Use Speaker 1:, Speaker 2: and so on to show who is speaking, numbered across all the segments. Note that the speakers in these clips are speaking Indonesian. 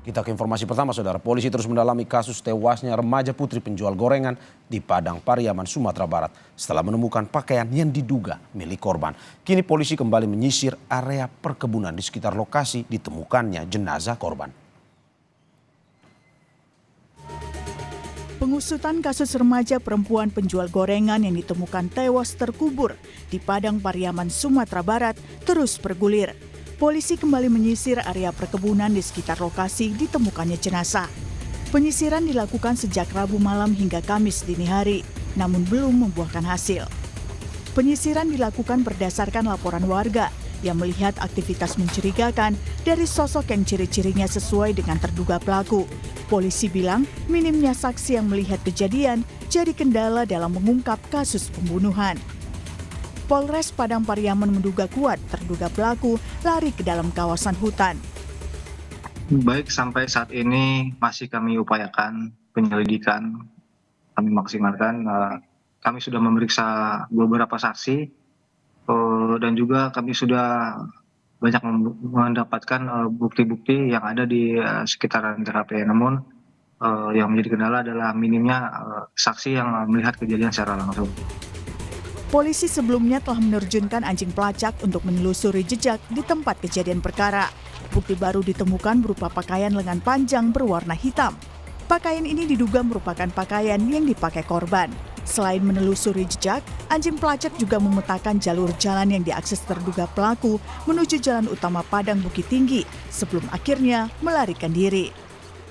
Speaker 1: Kita ke informasi pertama, saudara. Polisi terus mendalami kasus tewasnya remaja putri penjual gorengan di Padang Pariaman, Sumatera Barat setelah menemukan pakaian yang diduga milik korban. Kini polisi kembali menyisir area perkebunan di sekitar lokasi ditemukannya jenazah korban.
Speaker 2: Pengusutan kasus remaja perempuan penjual gorengan yang ditemukan tewas terkubur di Padang Pariaman, Sumatera Barat terus bergulir. Polisi kembali menyisir area perkebunan di sekitar lokasi ditemukannya jenazah. Penyisiran dilakukan sejak Rabu malam hingga Kamis dini hari, namun belum membuahkan hasil. Penyisiran dilakukan berdasarkan laporan warga yang melihat aktivitas mencurigakan dari sosok yang ciri-cirinya sesuai dengan terduga pelaku. Polisi bilang minimnya saksi yang melihat kejadian jadi kendala dalam mengungkap kasus pembunuhan. Polres Padang Pariaman menduga kuat terduga pelaku lari ke dalam kawasan hutan.
Speaker 3: Baik, sampai saat ini masih kami upayakan penyelidikan, kami maksimalkan. Kami sudah memeriksa beberapa saksi dan juga kami sudah banyak mendapatkan bukti-bukti yang ada di sekitaran TKP. Namun yang menjadi kendala adalah minimnya saksi yang melihat kejadian secara langsung.
Speaker 2: Polisi sebelumnya telah menerjunkan anjing pelacak untuk menelusuri jejak di tempat kejadian perkara. Bukti baru ditemukan berupa pakaian lengan panjang berwarna hitam. Pakaian ini diduga merupakan pakaian yang dipakai korban. Selain menelusuri jejak, anjing pelacak juga memetakan jalur jalan yang diakses terduga pelaku menuju Jalan Utama Padang Bukit Tinggi sebelum akhirnya melarikan diri.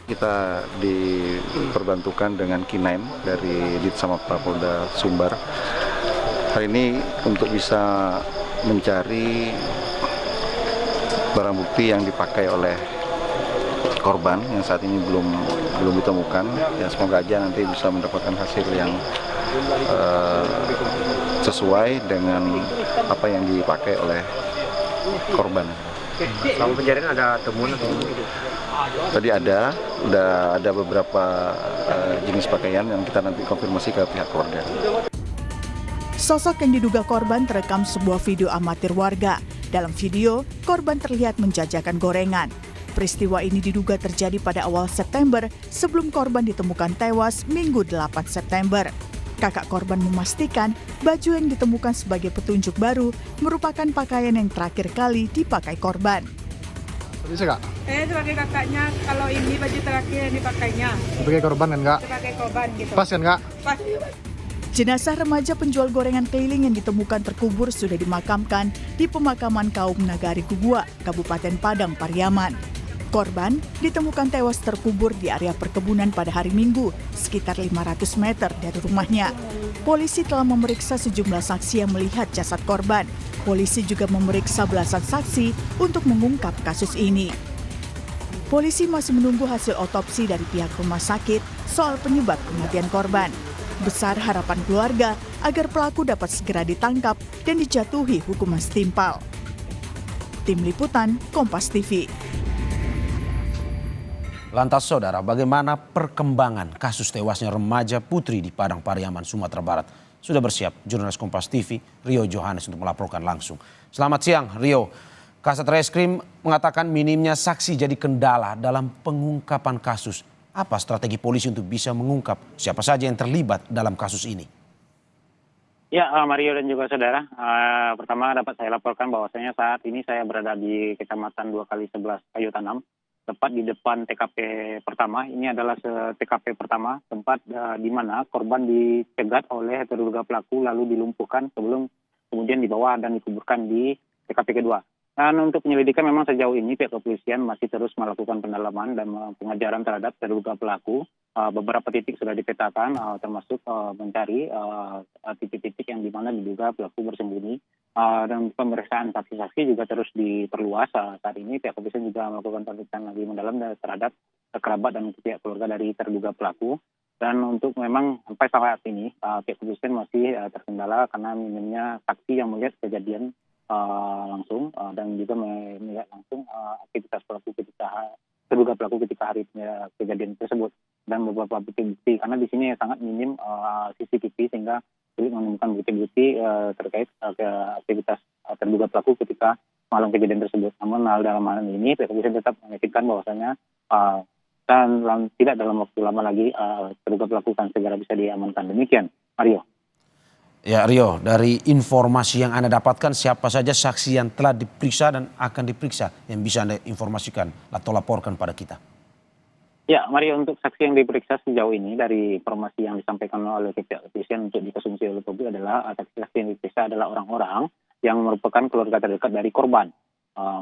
Speaker 4: Kita diperbantukan dengan K9 dari Ditsamapta Polda Sumbar. Hari ini untuk bisa mencari barang bukti yang dipakai oleh korban yang saat ini belum ditemukan. Ya, semoga aja nanti bisa mendapatkan hasil yang sesuai dengan apa yang dipakai oleh korban.
Speaker 5: Selama pencarian ada temuan atau gitu?
Speaker 4: Tadi udah ada beberapa jenis pakaian yang kita nanti konfirmasi ke pihak keluarga.
Speaker 2: Sosok yang diduga korban terekam sebuah video amatir warga. Dalam video, korban terlihat menjajakan gorengan. Peristiwa ini diduga terjadi pada awal September sebelum korban ditemukan tewas Minggu 8 September. Kakak korban memastikan baju yang ditemukan sebagai petunjuk baru merupakan pakaian yang terakhir kali dipakai korban.
Speaker 6: Bisa kak?
Speaker 7: Saya sebagai kakaknya, kalau ini baju terakhir yang dipakainya.
Speaker 6: Sebagai korban kan kak?
Speaker 7: Sebagai korban gitu.
Speaker 6: Pas kan kak?
Speaker 7: Pas.
Speaker 2: Jenazah remaja penjual gorengan keliling yang ditemukan terkubur sudah dimakamkan di pemakaman kaum Nagari Gugua, Kabupaten Padang Pariaman. Korban ditemukan tewas terkubur di area perkebunan pada hari Minggu, sekitar 500 meter dari rumahnya. Polisi telah memeriksa sejumlah saksi yang melihat jasad korban. Polisi juga memeriksa belasan saksi untuk mengungkap kasus ini. Polisi masih menunggu hasil otopsi dari pihak rumah sakit soal penyebab kematian korban. Besar harapan keluarga agar pelaku dapat segera ditangkap dan dijatuhi hukuman setimpal. Tim Liputan, Kompas TV.
Speaker 1: Lantas saudara, bagaimana perkembangan kasus tewasnya remaja putri di Padang Pariaman, Sumatera Barat? Sudah bersiap jurnalis Kompas TV Rio Johannes untuk melaporkan langsung. Selamat siang Rio. Kasat Reskrim mengatakan minimnya saksi jadi kendala dalam pengungkapan kasus. Apa strategi polisi untuk bisa mengungkap siapa saja yang terlibat dalam kasus ini?
Speaker 5: Ya, Mario dan juga saudara. Pertama dapat saya laporkan bahwasanya saat ini saya berada di Kecamatan 2x11 Kayu Tanam, tepat di depan TKP pertama. Ini adalah TKP pertama, tempat di mana korban dicegat oleh terduga pelaku lalu dilumpuhkan sebelum kemudian dibawa dan dikuburkan di TKP kedua. Dan untuk penyelidikan memang sejauh ini pihak kepolisian masih terus melakukan pendalaman dan pengejaran terhadap terduga pelaku. Beberapa titik sudah dipetakan, termasuk mencari titik-titik yang dimana diduga pelaku bersembunyi. Dan pemeriksaan saksi-saksi juga terus diperluas. Saat ini pihak kepolisian juga melakukan pemeriksaan lebih mendalam terhadap kerabat dan pihak keluarga dari terduga pelaku. Dan untuk memang sampai saat ini pihak kepolisian masih terkendala karena minimnya saksi yang melihat kejadian langsung dan juga melihat langsung aktivitas pelaku terduga pelaku ketika hari kejadian tersebut dan beberapa bukti-bukti karena di sini sangat minim CCTV sehingga sulit menemukan bukti-bukti terkait aktivitas terduga pelaku ketika malam kejadian tersebut. Namun dalam hal ini pihak kepolisian tetap meyakinkan bahwasanya Dan tidak dalam waktu lama lagi terduga pelaku akan segera bisa diamankan. Demikian, Mario.
Speaker 1: Ya Rio, dari informasi yang Anda dapatkan siapa saja saksi yang telah diperiksa dan akan diperiksa yang bisa Anda informasikan atau laporkan pada kita?
Speaker 5: Ya, Mario, untuk saksi yang diperiksa sejauh ini dari informasi yang disampaikan oleh pihak kepolisian untuk dikonsumsi oleh publik adalah saksi yang diperiksa adalah orang-orang yang merupakan keluarga terdekat dari korban.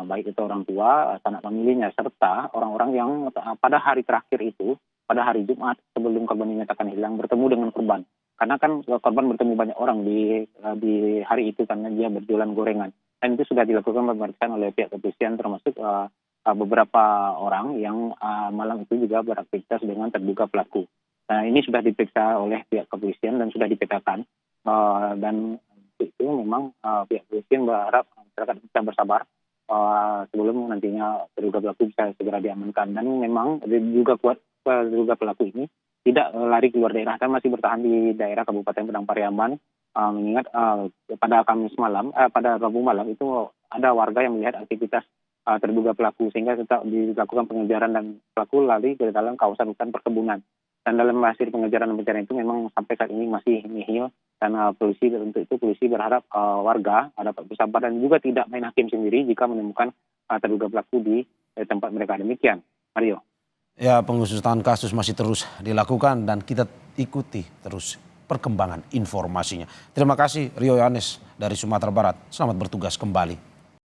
Speaker 5: Baik itu orang tua, sanak familinya, serta orang-orang yang pada hari terakhir itu, pada hari Jumat sebelum korban dinyatakan hilang bertemu dengan korban. Karena kan korban bertemu banyak orang di hari itu karena dia berjualan gorengan. Dan itu sudah dilakukan pemeriksaan oleh pihak kepolisian termasuk beberapa orang yang malam itu juga beraktivitas dengan terduga pelaku. Nah, ini sudah diperiksa oleh pihak kepolisian dan sudah dipetakan. Dan itu memang pihak kepolisian berharap masyarakat bisa bersabar sebelum nantinya terduga pelaku bisa segera diamankan. Dan memang juga kuat terduga pelaku ini tidak lari keluar daerah dan masih bertahan di daerah Kabupaten Padang Pariaman. Mengingat pada pada Rabu malam itu ada warga yang melihat aktivitas terduga pelaku sehingga tetap dilakukan pengejaran dan pelaku lari ke dalam kawasan hutan perkebunan. Dan dalam hasil pengejaran dan pencarian itu memang sampai saat ini masih nihil dan polisi berharap warga dapat bersabar dan juga tidak main hakim sendiri jika menemukan terduga pelaku di tempat mereka. Demikian, Mario.
Speaker 1: Ya, pengusutan kasus masih terus dilakukan dan kita ikuti terus perkembangan informasinya. Terima kasih Rio Yohanes dari Sumatera Barat. Selamat bertugas kembali.